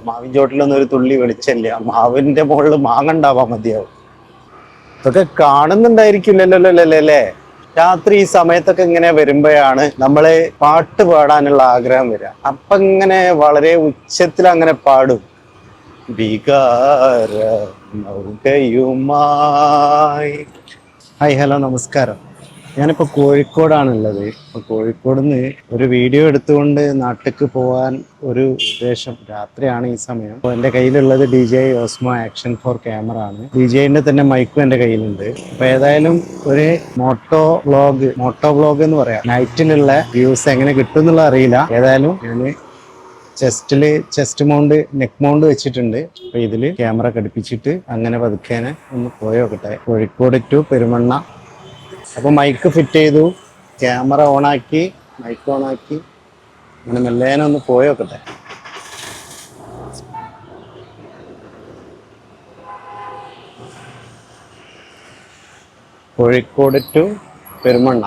മാവിൻ ചോട്ടിലൊന്നും ഒരു തുള്ളി വെളിച്ചല്ല, മാവിന്റെ മുകളിൽ മാങ്ങ ഉണ്ടാവാൻ മതിയാവും. ഇതൊക്കെ കാണുന്നുണ്ടായിരിക്കില്ലല്ലോ അല്ലേ? രാത്രി ഈ സമയത്തൊക്കെ ഇങ്ങനെ വരുമ്പോഴാണ് നമ്മള് പാട്ട് പാടാനുള്ള ആഗ്രഹം വരിക. അപ്പൊ ഇങ്ങനെ വളരെ ഉച്ചത്തിൽ അങ്ങനെ പാടും. വികാര നൗകയുമായി. ഹായ്, ഹലോ, നമസ്കാരം. ഞാനിപ്പോൾ കോഴിക്കോടാണുള്ളത്. ഇപ്പോൾ കോഴിക്കോട് നിന്ന് ഒരു വീഡിയോ എടുത്തുകൊണ്ട് നാട്ടിലേക്ക് പോകാൻ ഒരു ഉദ്ദേശം. രാത്രിയാണ് ഈ സമയം. അപ്പോൾ എൻ്റെ കയ്യിലുള്ളത് DJI Osmo Action 4 ക്യാമറ ആണ്. DJIന്റെ തന്നെ മൈക്കും എൻ്റെ കയ്യിലുണ്ട്. അപ്പോൾ ഏതായാലും ഒരു മോട്ടോ വ്ളോഗ് എന്ന് പറയാം. നൈറ്റിലുള്ള വ്യൂസ് എങ്ങനെ കിട്ടും എന്നുള്ള അറിയില്ല. ഏതായാലും ഞാൻ ചെസ്റ്റ് മൗണ്ട്, നെക്ക് മൗണ്ട് വെച്ചിട്ടുണ്ട്. അപ്പൊ ഇതില് ക്യാമറ ഘടിപ്പിച്ചിട്ട് അങ്ങനെ പതുക്കേനെ ഒന്ന് പോയോക്കട്ടെ. കോഴിക്കോട് ടു പെരുമണ്ണ. അപ്പൊ മൈക്ക് ഫിറ്റ് ചെയ്തു, ക്യാമറ ഓണാക്കി, മൈക്ക് ഓണാക്കി, അങ്ങനെ മെല്ലേനെ ഒന്ന് പോയോക്കട്ടെ. കോഴിക്കോട് ടു പെരുമണ്ണ.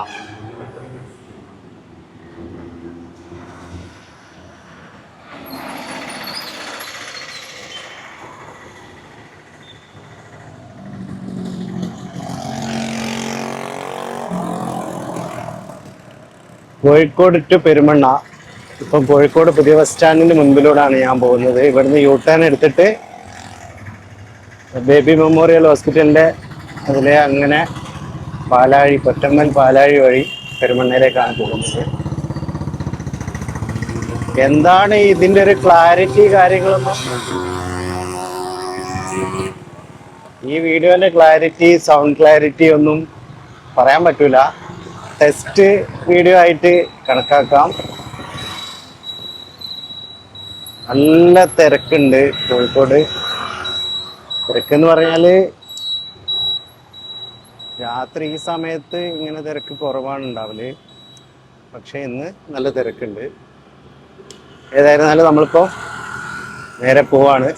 കോഴിക്കോട് ടു പെരുമണ്ണ. ഇപ്പം കോഴിക്കോട് പുതിയ ബസ് സ്റ്റാൻഡിന് മുൻപിലൂടെയാണ് ഞാൻ പോകുന്നത്. ഇവിടുന്ന് U-ടേൺ എടുത്തിട്ട് ബേബി മെമ്മോറിയൽ ഹോസ്പിറ്റലിന്റെ അതിലെ അങ്ങനെ കൊറ്റമ്മൽ പാലാഴി വഴി പെരുമണ്ണയിലേക്കാണ് പോകുന്നത്. എന്താണ് ഇതിന്റെ ഒരു ക്ലാരിറ്റി കാര്യങ്ങളൊന്നും, ഈ വീഡിയോന്റെ ക്ലാരിറ്റി, സൗണ്ട് ക്ലാരിറ്റി ഒന്നും പറയാൻ പറ്റൂല. ടെസ്റ്റ് വീഡിയോ ആയിട്ട് കണക്കാക്കാം. നല്ല തിരക്കുണ്ട് കോഴിക്കോട്. തിരക്കെന്ന് പറഞ്ഞാല് രാത്രി ഈ സമയത്ത് ഇങ്ങനെ തിരക്ക് കുറവാണ് ഉണ്ടാവല്. പക്ഷെ ഇന്ന് നല്ല തിരക്കുണ്ട്. ഏതായിരുന്നാലും നമ്മളിപ്പോ നേരെ പോവാണ്.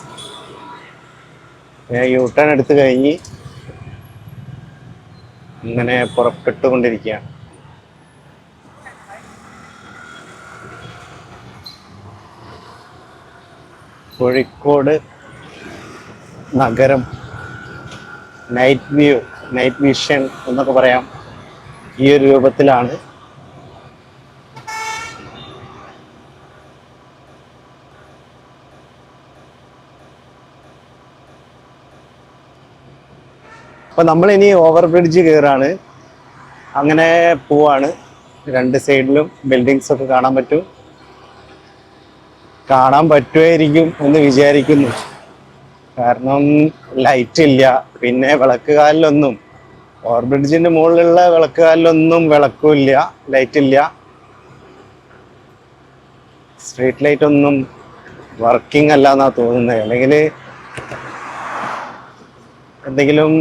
U-ടേൺ എടുത്ത് കഴിഞ്ഞ് ഇങ്ങനെ പുറപ്പെട്ടുകൊണ്ടിരിക്കുകയാണ്. കോഴിക്കോട് നഗരം നൈറ്റ് വിഷൻ എന്നൊക്കെ പറയാം, ഈ ഒരു രൂപത്തിലാണ്. അപ്പൊ നമ്മൾ ഇനി ഓവർ ബ്രിഡ്ജ് കയറാണ്. അങ്ങനെ പോവാണ്. രണ്ട് സൈഡിലും ബിൽഡിങ്സ് ഒക്കെ കാണാൻ പറ്റുമായിരിക്കും എന്ന് വിചാരിക്കുന്നു. കാരണം ലൈറ്റ് ഇല്ല. പിന്നെ വിളക്കുകാലിലൊന്നും, ഓവർ ബ്രിഡ്ജിന്റെ മുകളിലുള്ള വിളക്കുകാലിലൊന്നും വിളക്കുമില്ല, ലൈറ്റ് ഇല്ല. സ്ട്രീറ്റ് ലൈറ്റ് ഒന്നും വർക്കിംഗ് അല്ല എന്നാ തോന്നുന്നത്. അല്ലെങ്കിൽ എന്തെങ്കിലും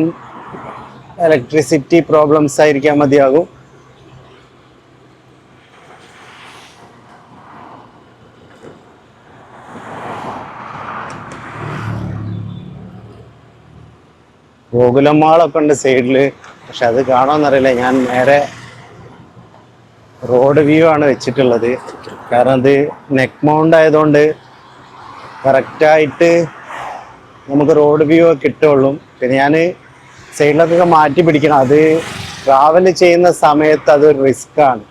ഇലക്ട്രിസിറ്റി പ്രോബ്ലംസ് ആയിരിക്കാൻ മതിയാകും. ഗോകുലം മാളൊക്കെ ഉണ്ട് സൈഡില്, പക്ഷെ അത് കാണാമെന്നറിയില്ല. ഞാൻ നേരെ റോഡ് വ്യൂ ആണ് വെച്ചിട്ടുള്ളത്. കാരണം അത് നെക്ക് മൗണ്ട് ആയതുകൊണ്ട് കറക്റ്റായിട്ട് നമുക്ക് റോഡ് വ്യൂ ഒക്കെ കിട്ടുള്ളൂ. പിന്നെ ഞാൻ സൈഡിലൊക്കെ മാറ്റി പിടിക്കണം. അത് ട്രാവൽ ചെയ്യുന്ന സമയത്ത് അതൊരു റിസ്ക് ആണ്.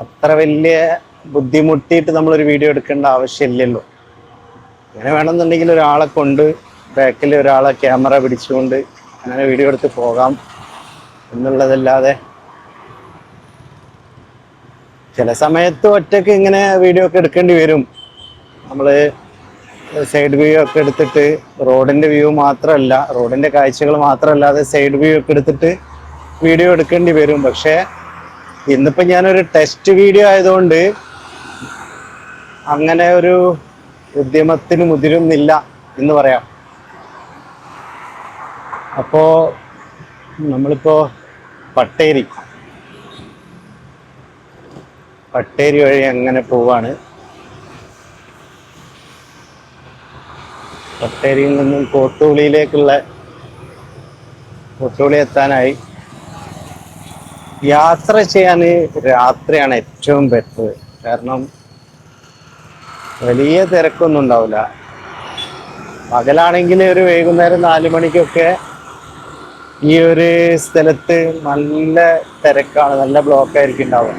അത്ര വലിയ ബുദ്ധിമുട്ടിയിട്ട് നമ്മളൊരു വീഡിയോ എടുക്കേണ്ട ആവശ്യമില്ലല്ലോ. അങ്ങനെ വേണമെന്നുണ്ടെങ്കിൽ ഒരാളെ കൊണ്ട് ബാക്കിൽ ഒരാളെ ക്യാമറ പിടിച്ചുകൊണ്ട് അങ്ങനെ വീഡിയോ എടുത്ത് പോകാം എന്നുള്ളതല്ലാതെ ചില സമയത്ത് ഒറ്റയ്ക്ക് ഇങ്ങനെ വീഡിയോ ഒക്കെ എടുക്കേണ്ടി വരും. നമ്മൾ സൈഡ് വ്യൂ ഒക്കെ എടുത്തിട്ട് റോഡിന്റെ വ്യൂ മാത്രമല്ല, റോഡിന്റെ കാഴ്ചകൾ മാത്രമല്ലാതെ സൈഡ് വ്യൂ ഒക്കെ എടുത്തിട്ട് വീഡിയോ എടുക്കേണ്ടി വരും. പക്ഷെ ഇന്നിപ്പോൾ ഞാനൊരു ടെസ്റ്റ് വീഡിയോ ആയതുകൊണ്ട് അങ്ങനെ ഒരു ഉദ്യമത്തിന് മുതിരുന്നില്ല എന്ന് പറയാം. അപ്പോ നമ്മളിപ്പോ പട്ടേരി വഴി അങ്ങനെ പോവാണ്. പട്ടേരിയിൽ നിന്നും കോട്ടൂളി എത്താനായി. യാത്ര ചെയ്യാൻ രാത്രിയാണ് ഏറ്റവും ബെറ്റർ. കാരണം വലിയ തിരക്കൊന്നും ഉണ്ടാവില്ല. പകലാണെങ്കിൽ ഒരു വൈകുന്നേരം 4 മണിക്കൊക്കെ ഈ ഒരു സ്ഥലത്ത് നല്ല തിരക്കാണ്, നല്ല ബ്ലോക്ക് ആയിരിക്കും ഉണ്ടാവുക.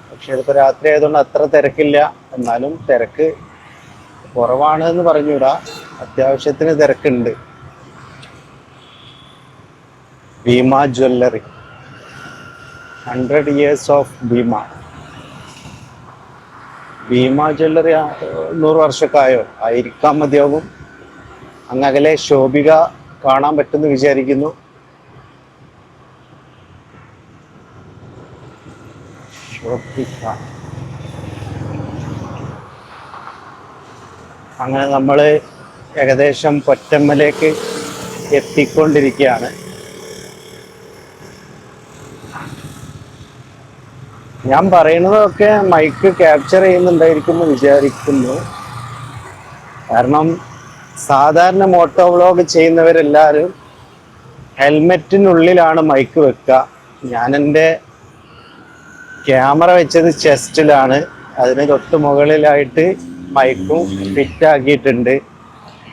പക്ഷെ ഇതിപ്പോ രാത്രി ആയതുകൊണ്ട് അത്ര തിരക്കില്ല. എന്നാലും തിരക്ക് കുറവാണ് എന്ന് പറഞ്ഞൂടാ, അത്യാവശ്യത്തിന് തിരക്കുണ്ട്. Bhima jewellery, 100 years of Bhima. Bhima jewellery 100 വർഷമൊക്കെ ആയോ? ആയിരിക്കാൻ മതിയാകും. അങ്ങകലെ ശോഭിക കാണാൻ പറ്റുമെന്ന് വിചാരിക്കുന്നു. ശോഭിക. അങ്ങനെ നമ്മൾ ഏകദേശം പൊറ്റമ്മലേക്ക് എത്തിക്കൊണ്ടിരിക്കുകയാണ്. ഞാൻ പറയുന്നതൊക്കെ മൈക്ക് ക്യാപ്ചർ ചെയ്യുന്നുണ്ടായിരിക്കും എന്ന് വിചാരിക്കുന്നു. കാരണം സാധാരണ മോട്ടോ വ്ളോഗ് ചെയ്യുന്നവരെല്ലാവരും ഹെൽമെറ്റിനുള്ളിലാണ് മൈക്ക് വെക്കുക. ഞാൻ എൻ്റെ ക്യാമറ വെച്ചത് ചെസ്റ്റിലാണ്. അതിന് തൊട്ട് മുകളിലായിട്ട് മൈക്കും ഫിറ്റ് ആക്കിയിട്ടുണ്ട്.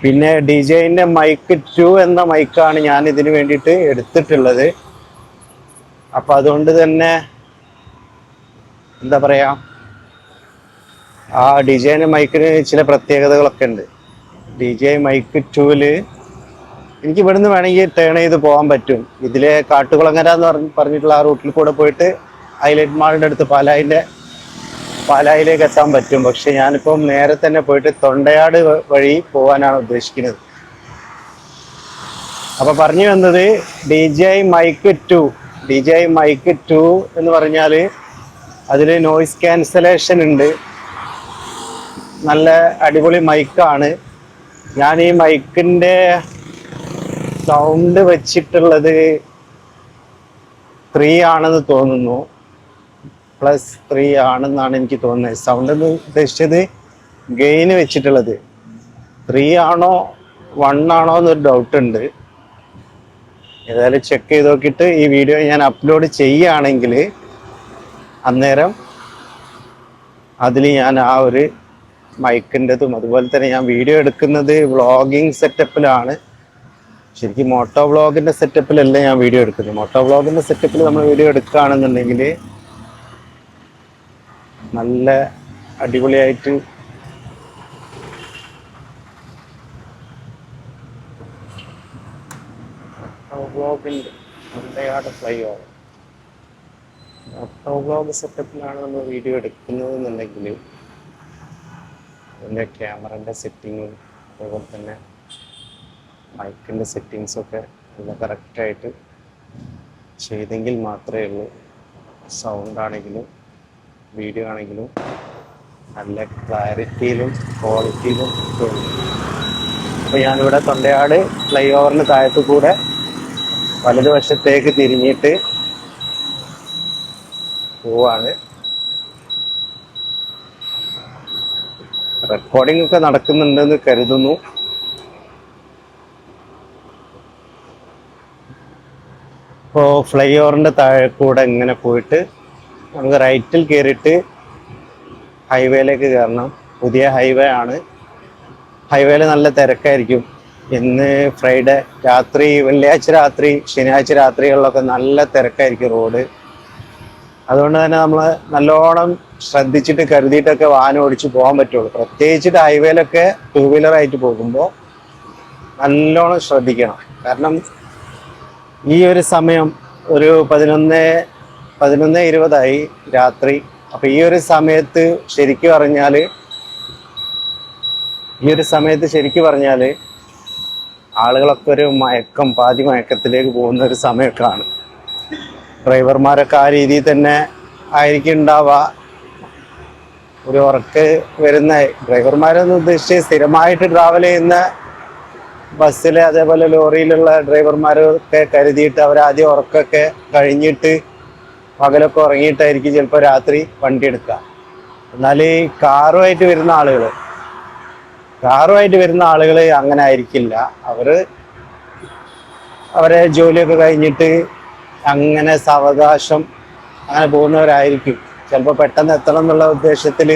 പിന്നെ DJIൻ്റെ മൈക്ക് 2 എന്ന മൈക്കാണ് ഞാൻ ഇതിന് വേണ്ടിയിട്ട് എടുത്തിട്ടുള്ളത്. അപ്പം അതുകൊണ്ട് തന്നെ എന്താ പറയാ, ആ DJIൻ്റെ മൈക്കിന് ചില പ്രത്യേകതകളൊക്കെ ഉണ്ട്. DJI മൈക്ക് 2 എനിക്ക് ഇവിടുന്ന് വേണമെങ്കിൽ ടേൺ ചെയ്ത് പോകാൻ പറ്റും. ഇതിലെ കാട്ടുകുളങ്ങര എന്ന് പറഞ്ഞിട്ടുള്ള ആ റൂട്ടിൽ കൂടെ പോയിട്ട് ഹൈലൈറ്റ് മാളിൻ്റെ അടുത്ത് പാലായിലേക്ക് എത്താൻ പറ്റും. പക്ഷെ ഞാനിപ്പം നേരെ തന്നെ പോയിട്ട് തൊണ്ടയാട് വഴി പോകാനാണ് ഉദ്ദേശിക്കുന്നത്. അപ്പൊ പറഞ്ഞു വന്നത് DJI മൈക്ക് 2 എന്ന് പറഞ്ഞാൽ അതിൽ നോയിസ് ക്യാൻസലേഷൻ ഉണ്ട്. നല്ല അടിപൊളി മൈക്കാണ്. ഞാൻ ഈ മൈക്കിൻ്റെ സൗണ്ട് വെച്ചിട്ടുള്ളത് 3 ആണെന്ന് തോന്നുന്നു, +3 ആണെന്നാണ് എനിക്ക് തോന്നുന്നത്. സൗണ്ട് എന്ന് ഉദ്ദേശിച്ചത് ഗെയിന് വെച്ചിട്ടുള്ളത് 3 ആണോ 1 ആണോ എന്നൊരു ഡൗട്ട് ഉണ്ട്. ഏതായാലും ചെക്ക് ചെയ്ത് നോക്കിയിട്ട് ഈ വീഡിയോ ഞാൻ അപ്ലോഡ് ചെയ്യുകയാണെങ്കിൽ അന്നേരം അതിൽ ഞാൻ ആ ഒരു മൈക്കിൻ്റെതും അതുപോലെ തന്നെ ഞാൻ വീഡിയോ എടുക്കുന്നത് വ്ളോഗിങ് സെറ്റപ്പിലാണ്. ശരിക്കും മോട്ടോ വ്ളോഗിൻ്റെ സെറ്റപ്പിലല്ല ഞാൻ വീഡിയോ എടുക്കുന്നത്. മോട്ടോ വ്ളോഗിൻ്റെ സെറ്റപ്പിൽ നമ്മൾ വീഡിയോ എടുക്കുകയാണെന്നുണ്ടെങ്കിൽ നല്ല അടിപൊളിയായിട്ട് മോട്ടോ വ്ളോഗ് സെറ്റപ്പിലാണ് നമ്മൾ വീഡിയോ എടുക്കുന്നത് എന്നുണ്ടെങ്കിൽ അതിൻ്റെ ക്യാമറൻ്റെ സെറ്റിങ്ങും അതുപോലെ തന്നെ മൈക്കിൻ്റെ സെറ്റിങ്സൊക്കെ നല്ല കറക്റ്റായിട്ട് ചെയ്തെങ്കിൽ മാത്രമേ ഉള്ളൂ സൗണ്ടാണെങ്കിലും വീഡിയോ ആണെങ്കിലും നല്ല ക്ലാരിറ്റിയിലും ക്വാളിറ്റിയിലും കിട്ടുള്ളൂ. അപ്പോൾ ഞാനിവിടെ തൊണ്ടയാട് ഫ്ലൈ ഓവറിന് താഴത്തു കൂടെ വലതുവശത്തേക്ക് തിരിഞ്ഞിട്ട് പോവാണ്. റെക്കോർഡിംഗ് ഒക്കെ നടക്കുന്നുണ്ടെന്ന് കരുതുന്നു. ഇപ്പോൾ ഫ്ലൈ ഓവറിൻ്റെ താഴെ കൂടെ ഇങ്ങനെ പോയിട്ട് നമുക്ക് റൈറ്റിൽ കയറിയിട്ട് ഹൈവേയിലേക്ക് കയറണം. പുതിയ ഹൈവേ ആണ്. ഹൈവേയിൽ നല്ല തിരക്കായിരിക്കും. ഇന്ന് ഫ്രൈഡേ രാത്രി, വെള്ളിയാഴ്ച രാത്രി, ശനിയാഴ്ച രാത്രികളിലൊക്കെ നല്ല തിരക്കായിരിക്കും റോഡ്. അതുകൊണ്ട് തന്നെ നമ്മൾ നല്ലോണം ശ്രദ്ധിച്ചിട്ട് കരുതിയിട്ടൊക്കെ വാഹനം ഓടിച്ച് പോകാൻ പറ്റുള്ളൂ. പ്രത്യേകിച്ചിട്ട് ഹൈവേയിലൊക്കെ 2 വീലറായിട്ട് പോകുമ്പോൾ നല്ലോണം ശ്രദ്ധിക്കണം. കാരണം ഈ ഒരു സമയം ഒരു 11:20 രാത്രി. അപ്പം ഈ ഒരു സമയത്ത് ശരിക്കും പറഞ്ഞാൽ ആളുകളൊക്കെ ഒരു പാതി മയക്കത്തിലേക്ക് പോകുന്ന ഒരു സമയമൊക്കെയാണ്. ഡ്രൈവർമാരൊക്കെ ആ രീതിയിൽ തന്നെ ആയിരിക്കും ഉണ്ടാവുക. ഒരു ഉറക്ക് വരുന്ന ഡ്രൈവർമാരെന്ന് ഉദ്ദേശിച്ച് സ്ഥിരമായിട്ട് ട്രാവൽ ചെയ്യുന്ന ബസ്സിൽ അതേപോലെ ലോറിയിലുള്ള ഡ്രൈവർമാരൊക്കെ കരുതിയിട്ട് അവരാദ്യം ഉറക്കൊക്കെ കഴിഞ്ഞിട്ട് പകലൊക്കെ ഉറങ്ങിയിട്ടായിരിക്കും ചിലപ്പോൾ രാത്രി വണ്ടി എടുക്കുക. എന്നാൽ ഈ കാറുമായിട്ട് വരുന്ന ആളുകൾ അങ്ങനെ ആയിരിക്കില്ല. അവരെ ജോലിയൊക്കെ കഴിഞ്ഞിട്ട് അങ്ങനെ സാവകാശം അങ്ങനെ പോകുന്നവരായിരിക്കും. ചിലപ്പോൾ പെട്ടെന്ന് എത്തണം എന്നുള്ള ഉദ്ദേശത്തിൽ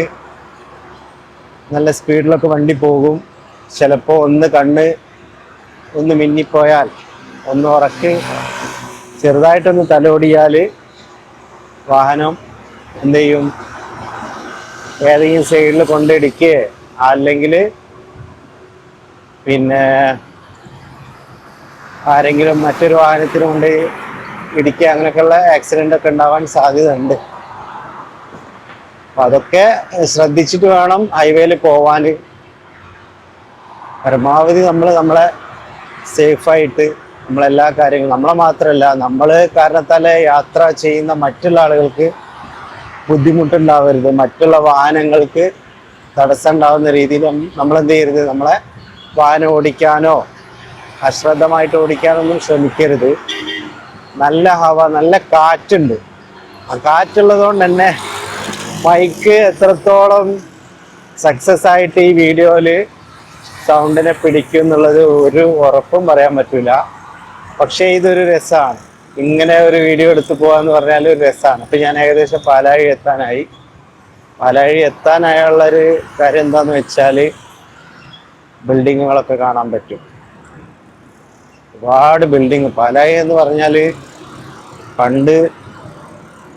നല്ല സ്പീഡിലൊക്കെ വണ്ടി പോകും. ചിലപ്പോൾ ഒന്ന് മിന്നിപ്പോയാൽ, ഒന്ന് ഉറക്കി ചെറുതായിട്ടൊന്ന് തലോടിയാൽ വാഹനം എന്ത് ചെയ്യും, ഏതെങ്കിലും സൈഡിൽ കൊണ്ടിടിക്കുകയോ അല്ലെങ്കിൽ പിന്നെ ആരെങ്കിലും മറ്റൊരു വാഹനത്തിന് കൊണ്ട് ഇടിക്കുക, അങ്ങനെയൊക്കെയുള്ള ആക്സിഡൻ്റ് ഒക്കെ ഉണ്ടാവാൻ സാധ്യത ഉണ്ട്. അപ്പം അതൊക്കെ ശ്രദ്ധിച്ചിട്ട് വേണം ഹൈവേയിൽ പോവാൻ. പരമാവധി നമ്മളെ സേഫായിട്ട് നമ്മളെല്ലാ കാര്യങ്ങളും, നമ്മളെ മാത്രമല്ല നമ്മൾ കാരണത്താൽ യാത്ര ചെയ്യുന്ന മറ്റുള്ള ആളുകൾക്ക് ബുദ്ധിമുട്ടുണ്ടാവരുത്, മറ്റുള്ള വാഹനങ്ങൾക്ക് തടസ്സം ഉണ്ടാകുന്ന രീതിയിൽ നമ്മളെന്ത് ചെയ്യരുത്, നമ്മളെ വാഹനം ഓടിക്കാനോ അശ്രദ്ധമായിട്ട് ഓടിക്കാനൊന്നും ശ്രമിക്കരുത്. നല്ല നല്ല കാറ്റുണ്ട്. ആ കാറ്റുള്ളത് കൊണ്ട് തന്നെ മൈക്ക് എത്രത്തോളം സക്സസ് ആയിട്ട് ഈ വീഡിയോയിൽ സൗണ്ടിനെ പിടിക്കും എന്നുള്ളത് ഒരു ഉറപ്പും പറയാൻ പറ്റില്ല. പക്ഷേ ഇതൊരു രസമാണ്, ഇങ്ങനെ ഒരു വീഡിയോ എടുത്തു പോകാന്ന് പറഞ്ഞാൽ ഒരു രസമാണ്. അപ്പം ഞാൻ ഏകദേശം പാലാഴി എത്താനായുള്ളൊരു കാര്യം എന്താന്ന് വെച്ചാൽ ബിൽഡിങ്ങുകളൊക്കെ കാണാൻ പറ്റും. ഒരുപാട് ബിൽഡിങ്. പാലാഴി എന്ന് പറഞ്ഞാൽ പണ്ട്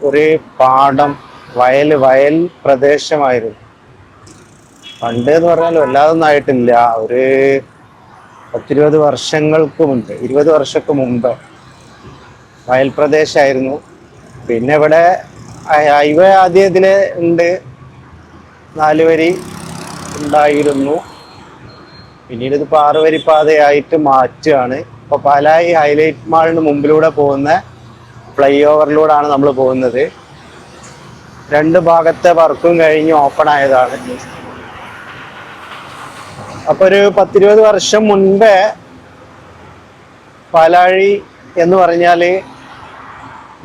ഒരു പാടം, വയൽ പ്രദേശമായിരുന്നു. പണ്ട് എന്ന് പറഞ്ഞാൽ വല്ലാതൊന്നും ആയിട്ടില്ല, ഒരു 10-20 വർഷങ്ങൾക്ക് മുൻപ്, 20 വർഷങ്ങൾക്ക് മുമ്പ് വയൽ പ്രദേശമായിരുന്നു. പിന്നെ ഇവിടെ ഹൈവേ ആദ്യം ഇതിൽ ഉണ്ട്, 4 വരി ഉണ്ടായിരുന്നു. പിന്നീട് ഇതിപ്പോൾ 6 വരി പാതയായിട്ട് മാറ്റുകയാണ്. ഇപ്പോൾ പാലായി ഹൈലൈറ്റ് മാളിന് മുമ്പിലൂടെ പോകുന്ന ഫ്ലൈ ഓവറിലൂടെയാണ് നമ്മൾ പോകുന്നത്. 2 ഭാഗത്തെ വർക്കും കഴിഞ്ഞ് ഓപ്പൺ ആയതാണ്. അപ്പോൾ ഒരു 10-20 വർഷം മുൻപേ പാലാഴി എന്ന് പറഞ്ഞാൽ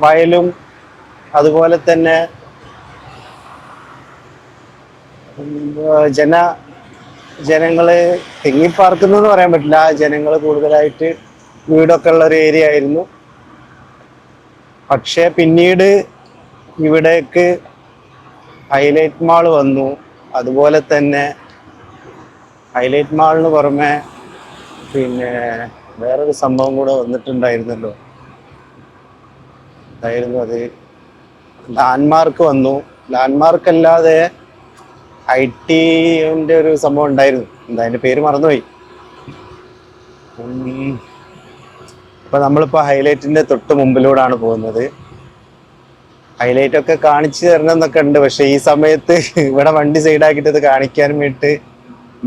വയലും അതുപോലെ തന്നെ ജനങ്ങൾ തിങ്ങിപ്പാർക്കുന്നതെന്ന് പറയാൻ പറ്റില്ല, ജനങ്ങൾ കൂടുതലായിട്ട് വീടൊക്കെ ഉള്ള ഒരു ഏരിയ ആയിരുന്നു. പക്ഷേ പിന്നീട് ഇവിടേക്ക് ഹൈലൈറ്റ് മാൾ വന്നു. അതുപോലെ തന്നെ ഹൈലൈറ്റ് മാളിന് പുറമെ പിന്നെ വേറൊരു സംഭവം കൂടെ വന്നിട്ടുണ്ടായിരുന്നല്ലോ, അത് ലാൻഡ്മാർക്ക് വന്നു. ലാൻഡ്മാർക്ക് അല്ലാതെ IT-ന്റെ ഒരു സംഭവം ഉണ്ടായിരുന്നു, എന്താ അതിൻ്റെ പേര് മറന്നുപോയി. ഇപ്പം നമ്മളിപ്പോൾ ഹൈലൈറ്റിൻ്റെ തൊട്ട് മുമ്പിലൂടെയാണ് പോകുന്നത്. ഹൈലൈറ്റ് ഒക്കെ കാണിച്ചു തരണം എന്നൊക്കെ ഉണ്ട്, പക്ഷെ ഈ സമയത്ത് ഇവിടെ വണ്ടി സൈഡാക്കിയിട്ട് ഇത് കാണിക്കാൻ വേണ്ടിയിട്ട്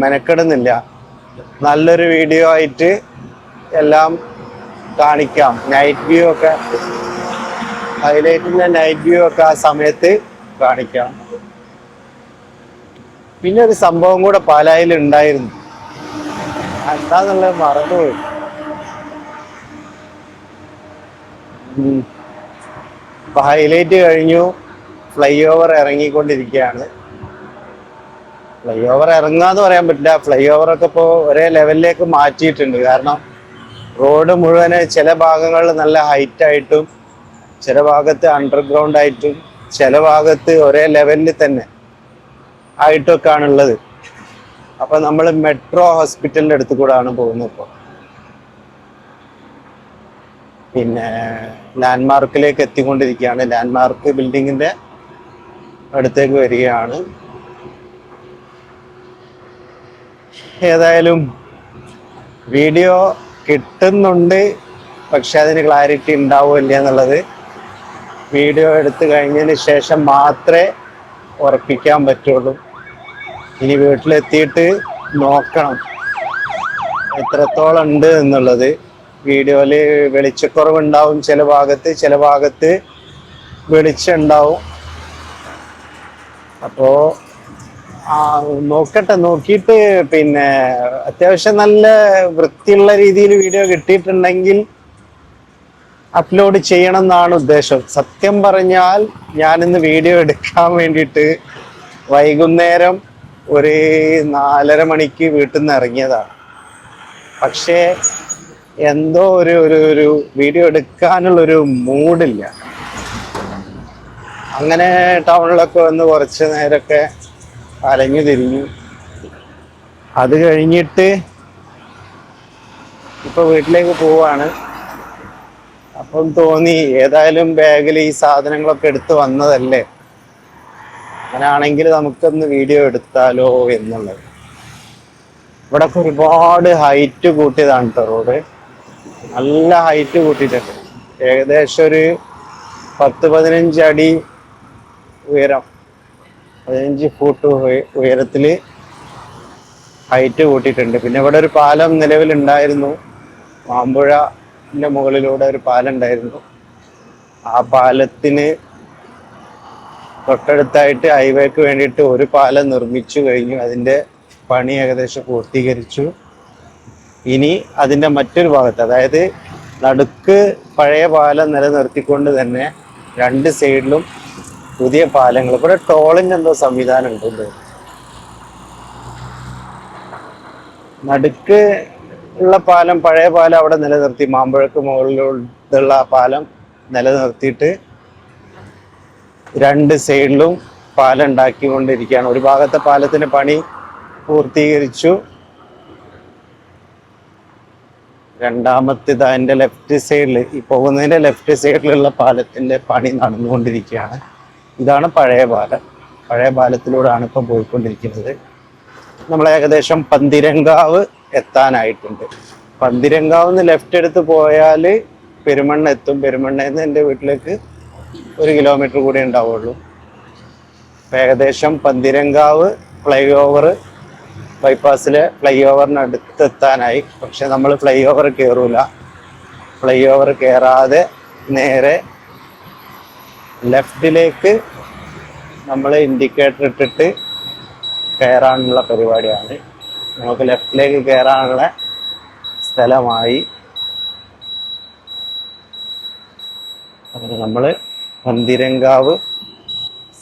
മെനക്കെടുന്നില്ല. നല്ലൊരു വീഡിയോ ആയിട്ട് എല്ലാം കാണിക്കാം. നൈറ്റ് വ്യൂ ഒക്കെ, ഹൈലൈറ്റിൻ്റെ നൈറ്റ് വ്യൂ ഒക്കെ ആ സമയത്ത് കാണിക്കാം. പിന്നെ ഒരു സംഭവം കൂടെ പാലായിൽ ഉണ്ടായിരുന്നു, എന്താന്നുള്ളത് മറന്നുപോയി. ഇപ്പൊ ഹൈലൈറ്റ് കഴിഞ്ഞു, ഫ്ലൈ ഓവർ ഇറങ്ങിക്കൊണ്ടിരിക്കുകയാണ്. ഫ്ലൈ ഓവർ ഇറങ്ങാന്ന് പറയാൻ പറ്റില്ല, ഫ്ലൈ ഓവറൊക്കെ ഇപ്പോൾ ഒരേ ലെവലിലേക്ക് മാറ്റിയിട്ടുണ്ട്. കാരണം റോഡ് മുഴുവന് ചില ഭാഗങ്ങളിൽ നല്ല ഹൈറ്റ് ആയിട്ടും ചില ഭാഗത്ത് അണ്ടർഗ്രൗണ്ട് ആയിട്ടും ചില ഭാഗത്ത് ഒരേ ലെവലിൽ തന്നെ ആയിട്ടൊക്കെയാണ് ഉള്ളത്. അപ്പൊ നമ്മൾ മെട്രോ ഹോസ്പിറ്റലിന്റെ അടുത്ത് കൂടെയാണ് പോകുന്നത്. ഇപ്പോൾ പിന്നെ ലാൻഡ്മാർക്കിലേക്ക് എത്തിക്കൊണ്ടിരിക്കുകയാണ്. ലാൻഡ്മാർക്ക് ബിൽഡിങ്ങിന്റെ അടുത്തേക്ക് വരികയാണ്. ഏതായാലും വീഡിയോ കിട്ടുന്നുണ്ട്, പക്ഷെ അതിന് ക്ലാരിറ്റി ഉണ്ടാവില്ല എന്നുള്ളത് വീഡിയോ എടുത്തു കഴിഞ്ഞതിന് ശേഷം മാത്രമേ ഉറപ്പിക്കാൻ പറ്റുള്ളൂ. ഇനി വീട്ടിലെത്തിയിട്ട് നോക്കണം എത്രത്തോളം ഉണ്ട് എന്നുള്ളത്. വീഡിയോയിൽ വെളിച്ചക്കുറവുണ്ടാവും ചില ഭാഗത്ത് വെളിച്ചം ഉണ്ടാവും. അപ്പോൾ നോക്കിയിട്ട് പിന്നെ അത്യാവശ്യം നല്ല വൃത്തിയുള്ള രീതിയിൽ വീഡിയോ കിട്ടിയിട്ടുണ്ടെങ്കിൽ അപ്ലോഡ് ചെയ്യണം എന്നാണ് ഉദ്ദേശം. സത്യം പറഞ്ഞാൽ ഞാനിന്ന് വീഡിയോ എടുക്കാൻ വേണ്ടിയിട്ട് വൈകുന്നേരം ഒരു 4:30 മണിക്ക് വീട്ടിൽ നിന്ന് ഇറങ്ങിയതാണ്. പക്ഷേ എന്തോ ഒരു വീഡിയോ എടുക്കാനുള്ളൊരു മൂഡില്ല. അങ്ങനെ ടൗണിലൊക്കെ വന്ന് കുറച്ച് നേരമൊക്കെ അലഞ്ഞു തിരിഞ്ഞു. അത് കഴിഞ്ഞിട്ട് ഇപ്പൊ വീട്ടിലേക്ക് പോവാണ്. അപ്പം തോന്നി ഏതായാലും ബാഗിൽ ഈ സാധനങ്ങളൊക്കെ എടുത്ത് വന്നതല്ലേ, അങ്ങനെയാണെങ്കിൽ നമുക്കൊന്ന് വീഡിയോ എടുത്താലോ എന്നുള്ളത്. ഇവിടെ ഒരുപാട് ഹൈറ്റ് കൂട്ടിയതാണ് കേട്ടോ റോഡ്. നല്ല ഹൈറ്റ് കൂട്ടിയിട്ടുണ്ട്. ഏകദേശം ഒരു 10-15 അടി ഉയരം, 15 ഫൂട്ട് ഉയരത്തില് ഹൈറ്റ് കൂട്ടിയിട്ടുണ്ട്. പിന്നെ ഇവിടെ ഒരു പാലം നിലവിലുണ്ടായിരുന്നു. മാമ്പുഴന്റെ മുകളിലൂടെ ഒരു പാലം ഉണ്ടായിരുന്നു. ആ പാലത്തിന് തൊട്ടടുത്തായിട്ട് ഹൈവേക്ക് വേണ്ടിയിട്ട് ഒരു പാലം നിർമ്മിച്ചു കഴിഞ്ഞു. അതിൻ്റെ പണി ഏകദേശം പൂർത്തീകരിച്ചു. ഇനി അതിൻ്റെ മറ്റൊരു ഭാഗത്ത്, അതായത് നടുക്ക് പഴയ പാലം നിലനിർത്തിക്കൊണ്ട് തന്നെ 2 സൈഡിലും പുതിയ പാലങ്ങൾ. ഇവിടെ ടോളിൻ്റെ എന്തോ സംവിധാനം ഉണ്ട്. നടുക്ക് ഉള്ള പാലം, പഴയ പാലം അവിടെ നിലനിർത്തി, മാമ്പഴക്ക് മുകളിലുള്ള പാലം നിലനിർത്തിയിട്ട് 2 സൈഡിലും പാലം ഉണ്ടാക്കിക്കൊണ്ടിരിക്കുകയാണ്. ഒരു ഭാഗത്തെ പാലത്തിന്റെ പണി പൂർത്തീകരിച്ചു. രണ്ടാമത്തേത് അതിൻ്റെ ലെഫ്റ്റ് സൈഡിൽ, ഈ പോകുന്നതിൻ്റെ ലെഫ്റ്റ് സൈഡിലുള്ള പാലത്തിന്റെ പണി നടന്നുകൊണ്ടിരിക്കുകയാണ്. ഇതാണ് പഴയ പാലം. പഴയ പാലത്തിലൂടെയാണ് ഇപ്പം പോയിക്കൊണ്ടിരിക്കുന്നത്. നമ്മൾ ഏകദേശം പന്തിരങ്കാവ് എത്താനായിട്ടുണ്ട്. പന്തിരങ്കാവിന്ന് ലെഫ്റ്റ് എടുത്ത് പോയാൽ പെരുമണ്ണ എത്തും. പെരുമണ്ണയിൽ നിന്ന് എൻ്റെ വീട്ടിലേക്ക് 1 കിലോമീറ്റർ കൂടെ ഉണ്ടാവുള്ളൂ. ഏകദേശം പന്തിരങ്കാവ് ഫ്ലൈ ഓവർ, ബൈപ്പാസിലെ ഫ്ലൈ ഓവറിനടുത്തെത്താനായി. പക്ഷെ നമ്മൾ ഫ്ലൈ ഓവർ കയറൂല. ഫ്ലൈ ഓവർ കയറാതെ നേരെ ലെഫ്റ്റിലേക്ക് നമ്മൾ ഇൻഡിക്കേറ്റർ ഇട്ടിട്ട് കയറാനുള്ള പരിപാടിയാണ്. നമുക്ക് ലെഫ്റ്റിലേക്ക് കയറാനുള്ള സ്ഥലമായി. നമ്മൾ പന്തിരങ്കാവ്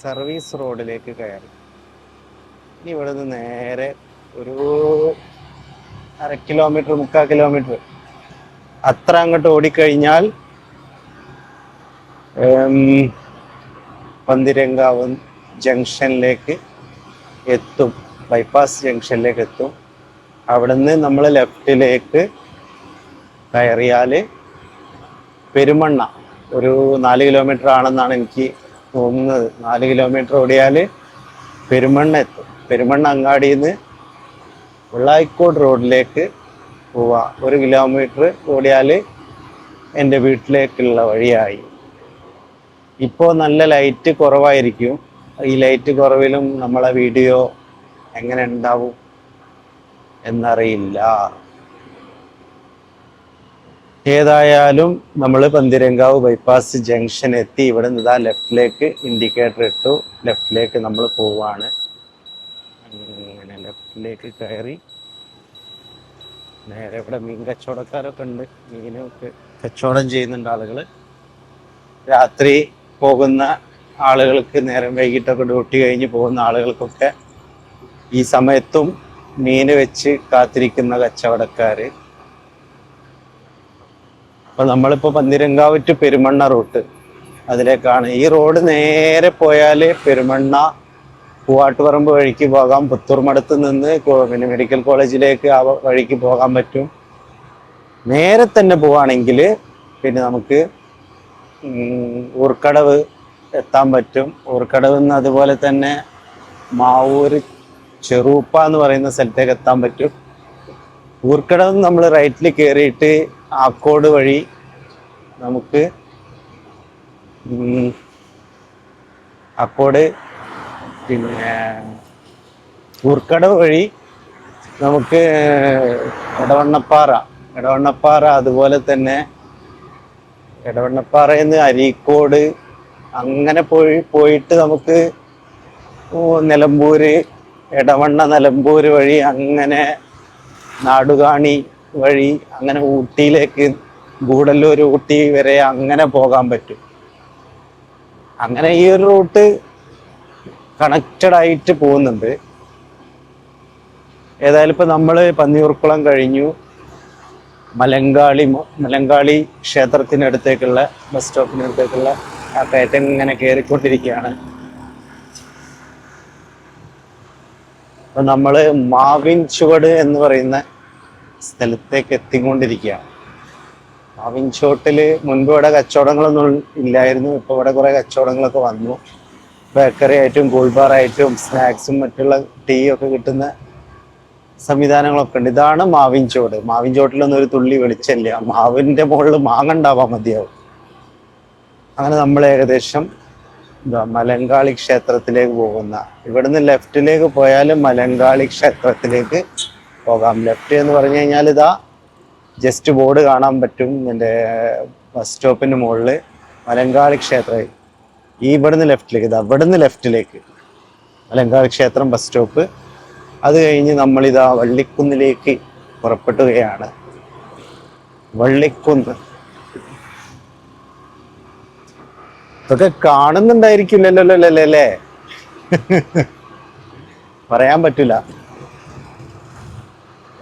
സർവീസ് റോഡിലേക്ക് കയറി. ഇനി ഇവിടെ നിന്ന് നേരെ ഒരു 1/2 കിലോമീറ്റർ, 3/4 കിലോമീറ്റർ അത്ര അങ്ങോട്ട് ഓടിക്കഴിഞ്ഞാൽ പന്തിരങ്കാവ് ജംഗ്ഷനിലേക്ക് എത്തും. ബൈപ്പാസ് ജംഗ്ഷനിലേക്ക് എത്തും. അവിടുന്ന് നമ്മൾ ലെഫ്റ്റിലേക്ക് കയറിയാൽ പെരുമണ്ണ ഒരു 4 കിലോമീറ്റർ ആണെന്നാണ് എനിക്ക് തോന്നുന്നത്. 4 കിലോമീറ്റർ ഓടിയാൽ പെരുമണ്ണ എത്തും. പെരുമണ്ണ അങ്ങാടിയിൽ നിന്ന് വെള്ളായിക്കോട് റോഡിലേക്ക് പോവാ. 1 കിലോമീറ്റർ ഓടിയാൽ എൻ്റെ വീട്ടിലേക്കുള്ള വഴിയായി. ഇപ്പോൾ നല്ല ലൈറ്റ് കുറവായിരിക്കും. ഈ ലൈറ്റ് കുറവിലും നമ്മളെ വീഡിയോ എങ്ങനെ ഉണ്ടാവും എന്നറിയില്ല. ഏതായാലും നമ്മൾ പന്തിരങ്കാവ് ബൈപ്പാസ് ജംഗ്ഷൻ എത്തി. ഇവിടെ നിന്ന് ഇതാ ലെഫ്റ്റിലേക്ക് ഇൻഡിക്കേറ്റർ ഇട്ടു. ലെഫ്റ്റിലേക്ക് നമ്മൾ പോവാണ്. അങ്ങനെ ലെഫ്റ്റിലേക്ക് കയറി നേരെ ഇവിടെ മീൻ കച്ചവടക്കാരൊക്കെ ഉണ്ട്. മീനൊക്കെ കച്ചവടം ചെയ്യുന്നുണ്ട് ആളുകൾ. രാത്രി പോകുന്ന ആളുകൾക്ക്, നേരം വൈകിട്ടൊക്കെ ഡ്യൂട്ടി കഴിഞ്ഞ് പോകുന്ന ആളുകൾക്കൊക്കെ ഈ സമയത്തും മീൻ വെച്ച് കാത്തിരിക്കുന്ന കച്ചവടക്കാർ. അപ്പം നമ്മളിപ്പോൾ പന്തിരങ്കാവ് ടു പെരുമണ്ണ റൂട്ട് അതിലേക്കാണ്. ഈ റോഡ് നേരെ പോയാൽ പെരുമണ്ണ, പൂവാട്ടുപറമ്പ് വഴിക്ക് പോകാം. പുത്തൂർമടത്ത് നിന്ന് പിന്നെ മെഡിക്കൽ കോളേജിലേക്ക് ആ വഴിക്ക് പോകാൻ പറ്റും. നേരെ തന്നെ പോവുകയാണെങ്കിൽ പിന്നെ നമുക്ക് ഊർക്കടവ് എത്താൻ പറ്റും. ഊർക്കടവ് നിന്ന് അതുപോലെ തന്നെ മാവൂര് ചെറുപ്പ എന്ന് പറയുന്ന സ്ഥലത്തേക്ക് എത്താൻ പറ്റും. ഊർക്കടവ് നമ്മൾ റൈറ്റിൽ കയറിയിട്ട് ആക്കോട് വഴി നമുക്ക് ആക്കോട് പിന്നെ ഊർക്കടവ് വഴി നമുക്ക് എടവണ്ണപ്പാറ അതുപോലെ തന്നെ എടവണ്ണപ്പാറയിൽ നിന്ന് അരീക്കോട് അങ്ങനെ പോയിട്ട് നമുക്ക് നിലമ്പൂര്, നിലമ്പൂര് വഴി അങ്ങനെ നാടുകാണി വഴി അങ്ങനെ ഊട്ടിയിലേക്ക്, ഗൂഡല്ലൂർ ഊട്ടി വരെ അങ്ങനെ പോകാൻ പറ്റും. അങ്ങനെ ഈ ഒരു റൂട്ട് കണക്റ്റഡ് ആയിട്ട് പോകുന്നുണ്ട്. ഏതായാലും ഇപ്പം നമ്മൾ പന്നിയൂർക്കുളം കഴിഞ്ഞു. മലങ്കാളി ക്ഷേത്രത്തിനടുത്തേക്കുള്ള ബസ് സ്റ്റോപ്പിനടുത്തേക്കുള്ള ആ കയറ്റം ഇങ്ങനെ കയറിക്കൊണ്ടിരിക്കുകയാണ്. അപ്പൊ നമ്മള് മാവിൻ ചുവട് എന്ന് പറയുന്ന സ്ഥലത്തേക്ക് എത്തിക്കൊണ്ടിരിക്കുകയാണ്. മാവിൻ ചുവട്ടില് മുൻപ് ഇവിടെ കച്ചവടങ്ങളൊന്നും ഇല്ലായിരുന്നു. ഇപ്പൊ ഇവിടെ കുറെ കച്ചവടങ്ങളൊക്കെ വന്നു. ബേക്കറി ആയിട്ടും കൂൾ ബാർ ആയിട്ടും സ്നാക്സും മറ്റുള്ള ടീ ഒക്കെ കിട്ടുന്ന സംവിധാനങ്ങളൊക്കെ ഉണ്ട്. ഇതാണ് മാവിൻ ചുവട്. മാവിൻ ചുവട്ടിലൊന്നും ഒരു തുള്ളി വെളിച്ചമില്ല. മാവിന്റെ മുകളിൽ മാങ്ങ ഉണ്ടാവാൻ മതിയാവും. അങ്ങനെ നമ്മൾ ഏകദേശം മലങ്കാളി ക്ഷേത്രത്തിലേക്ക് പോകുന്ന, ഇവിടുന്ന് ലെഫ്റ്റിലേക്ക് പോയാൽ മലങ്കാളി ക്ഷേത്രത്തിലേക്ക് പോകാം. ലെഫ്റ്റ് എന്ന് പറഞ്ഞു കഴിഞ്ഞാൽ ഇതാ ജസ്റ്റ് ബോർഡ് കാണാൻ പറ്റും എൻ്റെ ബസ് സ്റ്റോപ്പിന് മുകളിൽ മലങ്കാളി ക്ഷേത്രം. ഈ ഇവിടുന്ന് ലെഫ്റ്റിലേക്ക്, ഇതാ ഇവിടുന്ന് ലെഫ്റ്റിലേക്ക് മലങ്കാളി ക്ഷേത്രം ബസ് സ്റ്റോപ്പ്. അത് കഴിഞ്ഞ് നമ്മളിതാ വള്ളിക്കുന്നിലേക്ക് പുറപ്പെടുകയാണ്. വള്ളിക്കുന്ന് ഇതൊക്കെ കാണുന്നുണ്ടായിരിക്കില്ലല്ലോ അല്ലേ? പറയാൻ പറ്റൂല.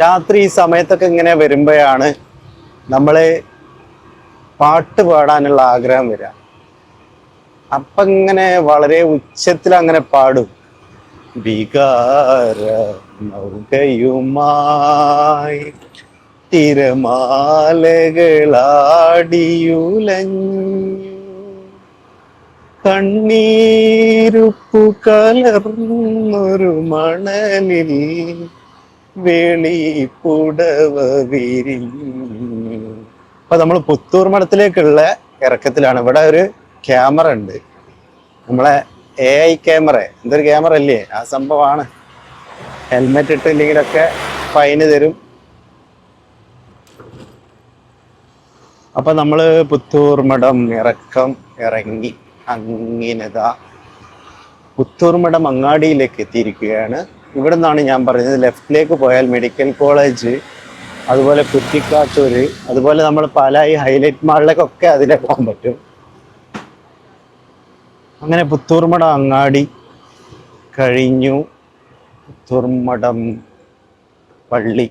രാത്രി ഈ സമയത്തൊക്കെ ഇങ്ങനെ വരുമ്പോഴാണ് നമ്മള് പാട്ട് പാടാനുള്ള ആഗ്രഹം വരിക. അപ്പൊ ഇങ്ങനെ വളരെ ഉച്ചത്തിൽ അങ്ങനെ പാടും. വികാര നൗകയുമായി തിരമാലകളാടിയുലഞ്ഞു, കണ്ണീരുപ്പു കലർന്നൊരു മണലിൽ വെളിപ്പുടവ വിരിഞ്ഞു. അപ്പൊ നമ്മൾ പുത്തൂർ മഠത്തിലേക്കുള്ള ഇറക്കത്തിലാണ്. ഇവിടെ ഒരു ക്യാമറ ഉണ്ട്, നമ്മളെ AI ക്യാമറ. എന്തൊരു ക്യാമറ അല്ലേ, ആ സംഭവമാണ്. ഹെൽമെറ്റ് ഇട്ടില്ലെങ്കിലൊക്കെ ഫൈന് തരും. അപ്പൊ നമ്മള് പുത്തൂർ മഠം ഇറങ്ങി അങ്ങനെതാ പുത്തൂർ മഠം അങ്ങാടിയിലേക്ക് എത്തിയിരിക്കുകയാണ്. ഇവിടെ നിന്നാണ് ഞാൻ പറഞ്ഞത് ലെഫ്റ്റിലേക്ക് പോയാൽ മെഡിക്കൽ കോളേജ്, അതുപോലെ കുറ്റിക്കാട്ടൂര്, അതുപോലെ നമ്മൾ പാലായി ഹൈലൈറ്റ് മാളിലേക്കൊക്കെ അതിലെ പോകാൻ പറ്റും. അങ്ങനെ പുത്തൂർ മഠം അങ്ങാടി കഴിഞ്ഞു. പുത്തൂർ മഠം പള്ളി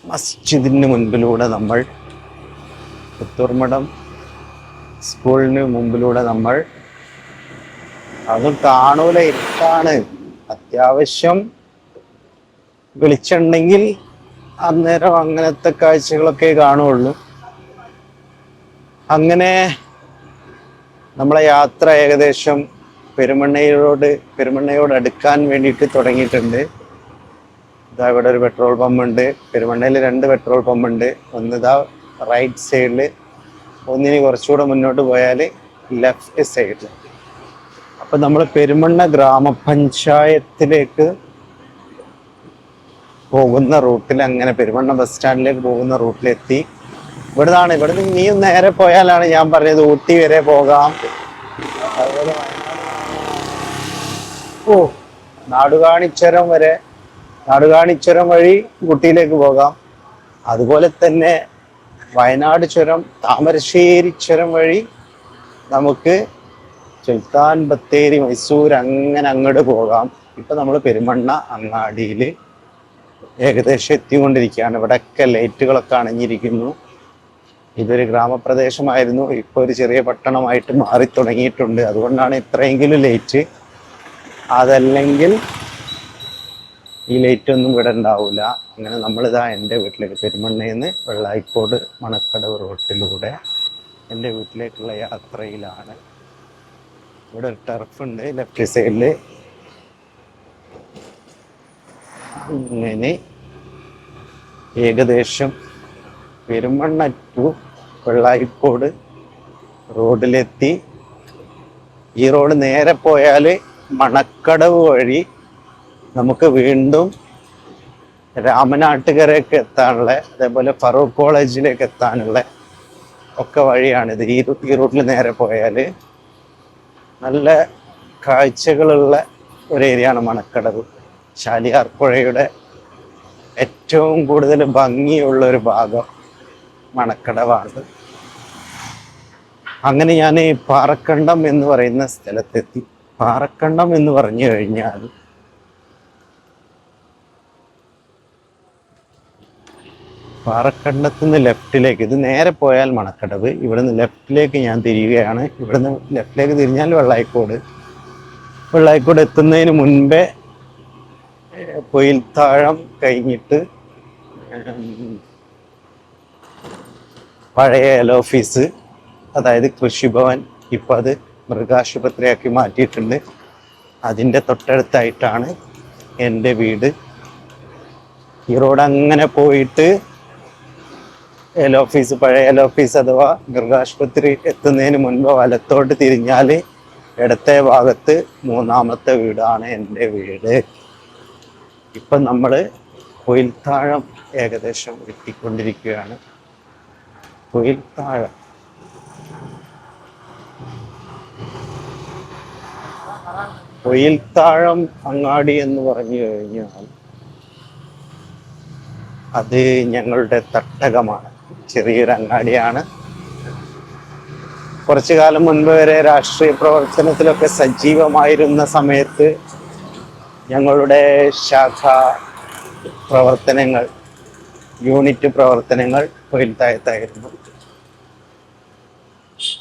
മസ്ജിദിന് മുൻപിലൂടെ നമ്മൾ, പുത്തൂർ മഠം സ്കൂളിന് മുമ്പിലൂടെ നമ്മൾ, അതും കാണൂല, ഇരുട്ടാണ്. അത്യാവശ്യം വെളിച്ചുണ്ടെങ്കിൽ അന്നേരം അങ്ങനത്തെ കാഴ്ചകളൊക്കെ കാണുള്ളൂ. അങ്ങനെ നമ്മളെ യാത്ര ഏകദേശം പെരുമണ്ണയോട് അടുക്കാൻ വേണ്ടിയിട്ട് തുടങ്ങിയിട്ടുണ്ട്. ഇതാ ഇവിടെ ഒരു പെട്രോൾ പമ്പ് ഉണ്ട്. പെരുമണ്ണയിൽ 2 പെട്രോൾ പമ്പ് ഉണ്ട്. ഒന്നിതാ റൈറ്റ് സൈഡിൽ, ഒന്നിന് കുറച്ചുകൂടെ മുന്നോട്ട് പോയാൽ ലെഫ്റ്റ് സൈഡിൽ. അപ്പം നമ്മൾ പെരുമണ്ണ ഗ്രാമപഞ്ചായത്തിലേക്ക് പോകുന്ന റൂട്ടിൽ, അങ്ങനെ പെരുമണ്ണ ബസ് സ്റ്റാൻഡിലേക്ക് പോകുന്ന റൂട്ടിലെത്തി. ഇവിടുന്ന് ഇനിയും നേരെ പോയാലാണ് ഞാൻ പറഞ്ഞത് ഊട്ടി വരെ പോകാം. അതുപോലെ നാടുകാണിച്ചുരം വഴി ഊട്ടിയിലേക്ക് പോകാം. അതുപോലെ തന്നെ വയനാട് ചുരം, താമരശ്ശേരി ചുരം വഴി നമുക്ക് സുൽത്താൻ ബത്തേരി, മൈസൂർ അങ്ങനെ അങ്ങോട്ട് പോകാം. ഇപ്പൊ നമ്മൾ പെരുമണ്ണ അങ്ങാടിയിൽ ഏകദേശം എത്തിക്കൊണ്ടിരിക്കുകയാണ്. ഇവിടെയൊക്കെ ലൈറ്റുകളൊക്കെ അണഞ്ഞിരിക്കുന്നു. ഇതൊരു ഗ്രാമപ്രദേശമായിരുന്നു, ഇപ്പൊ ഒരു ചെറിയ പട്ടണമായിട്ട് മാറി തുടങ്ങിയിട്ടുണ്ട്. അതുകൊണ്ടാണ് ഇത്രയെങ്കിലും ലൈറ്റ്. അതല്ലെങ്കിൽ ഈ ലൈറ്റ് ഒന്നും ഇവിടെ ഉണ്ടാവില്ല. അങ്ങനെ നമ്മളിതാ എൻ്റെ വീട്ടിലേക്ക്, പെരുമണ്ണയിൽ നിന്ന് വെള്ളായിക്കോട് മണക്കടവ് റോട്ടിലൂടെ എൻ്റെ വീട്ടിലേക്കുള്ള യാത്രയിലാണ്. ഇവിടെ ഒരു ടർഫുണ്ട് ലെഫ്റ്റ് സൈഡിൽ. അങ്ങനെ ഏകദേശം പെരുമണ്ണ ടു വെള്ളായിക്കോട് റോഡിലെത്തി. ഈ റോഡ് നേരെ പോയാൽ മണക്കടവ് വഴി നമുക്ക് വീണ്ടും രാമനാട്ടുകരയ്ക്ക് എത്താനുള്ള, അതേപോലെ ഫറൂഖ് കോളേജിലേക്ക് എത്താനുള്ള ഒക്കെ വഴിയാണിത്. ഈ റൂട്ടിൽ നേരെ പോയാൽ നല്ല കാഴ്ചകളുള്ള ഒരു ഏരിയയാണ് മണക്കടവ്. ചാലിയാർ പുഴയുടെ ഏറ്റവും കൂടുതൽ ഭംഗിയുള്ള ഒരു ഭാഗം മണക്കടവാണ്. അങ്ങനെ ഞാൻ പാറക്കണ്ടം എന്ന് പറയുന്ന സ്ഥലത്തെത്തി. പാറക്കണ്ടം എന്ന് പറഞ്ഞു കഴിഞ്ഞാൽ പാറക്കണ്ടത്ത് നിന്ന് ലെഫ്റ്റിലേക്ക്, ഇത് നേരെ പോയാൽ മണക്കടവ്, ഇവിടുന്ന് ലെഫ്റ്റിലേക്ക് ഞാൻ തിരിയുകയാണ്. ഇവിടുന്ന് ലെഫ്റ്റിലേക്ക് തിരിഞ്ഞാൽ വെള്ളായിക്കോട്. വെള്ളായിക്കോട് എത്തുന്നതിന് മുൻപേ പൊയിൽത്താഴം കഴിഞ്ഞിട്ട് പഴയ എൽ ഓഫീസ്, അതായത് കൃഷിഭവൻ, ഇപ്പം അത് മൃഗാശുപത്രിയാക്കി മാറ്റിയിട്ടുണ്ട്. അതിൻ്റെ തൊട്ടടുത്തായിട്ടാണ് എൻ്റെ വീട്. ഈ റോഡ് അങ്ങനെ പോയിട്ട് എൽ ഓഫീസ്, പഴയ എൽ ഓഫീസ് അഥവാ മൃഗാശുപത്രി എത്തുന്നതിന് മുൻപ് വലത്തോട്ട് തിരിഞ്ഞാൽ ഇടത്തെ ഭാഗത്ത് മൂന്നാമത്തെ വീടാണ് എൻ്റെ വീട്. ഇപ്പം നമ്മൾ പൊയിൽത്താഴം ഏകദേശം എത്തിക്കൊണ്ടിരിക്കുകയാണ്. പൊയിൽത്താഴം പൊയിൽത്താഴം അങ്ങാടി എന്ന് പറഞ്ഞു കഴിഞ്ഞാൽ അത് ഞങ്ങളുടെ തട്ടകമാണ്. ചെറിയൊരു അങ്ങാടിയാണ്. കുറച്ചു കാലം മുൻപ് വരെ രാഷ്ട്രീയ പ്രവർത്തനത്തിലൊക്കെ സജീവമായിരുന്ന സമയത്ത് ഞങ്ങളുടെ ശാഖ പ്രവർത്തനങ്ങൾ, യൂണിറ്റ് പ്രവർത്തനങ്ങൾ പൊയിൽത്താഴത്തായിരുന്നു.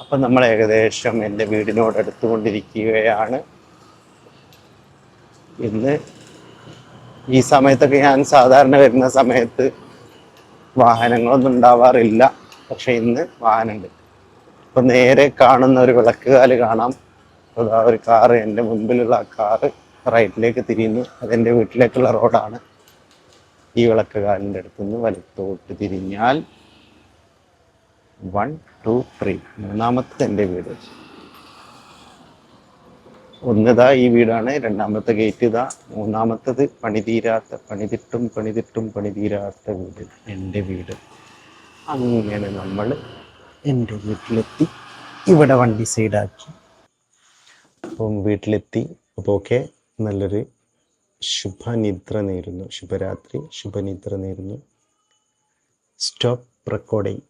അപ്പം നമ്മൾ ഏകദേശം എൻ്റെ വീടിനോട് അടുത്തുകൊണ്ടിരിക്കുകയാണ്. ഇന്ന് ഈ സമയത്തൊക്കെ ഞാൻ സാധാരണ വരുന്ന സമയത്ത് വാഹനങ്ങളൊന്നും ഉണ്ടാവാറില്ല, പക്ഷെ ഇന്ന് വാഹനമുണ്ട്. ഇപ്പം നേരെ കാണുന്ന ഒരു വിളക്കുകാല് കാണാം. അതാ ഒരു കാറ്, എൻ്റെ മുൻപിലുള്ള ആ കാറ് റൈറ്റിലേക്ക് തിരിയുന്നു. അതെൻ്റെ വീട്ടിലേക്കുള്ള റോഡാണ്. ഈ വിളക്കുകാലിൻ്റെ അടുത്തുനിന്ന് വലത്തോട്ട് തിരിഞ്ഞാൽ 1, 2, 3 മൂന്നാമത്തെ എൻ്റെ വീട്. ഒന്നിതാ ഈ വീടാണ്, രണ്ടാമത്തെ ഗേറ്റ് ഇതാ, മൂന്നാമത്തത് പണിതീരാത്ത വീട്, എൻ്റെ വീട്. അങ്ങനെ നമ്മൾ എൻ്റെ വീട്ടിലെത്തി. ഇവിടെ വണ്ടി സൈഡാക്കി. അപ്പം വീട്ടിലെത്തി. അപ്പോൾ ഓക്കെ, നല്ലൊരു ശുഭനിദ്ര നേരുന്നു. ശുഭരാത്രി, ശുഭനിദ്ര നേരുന്നു. Stop recording.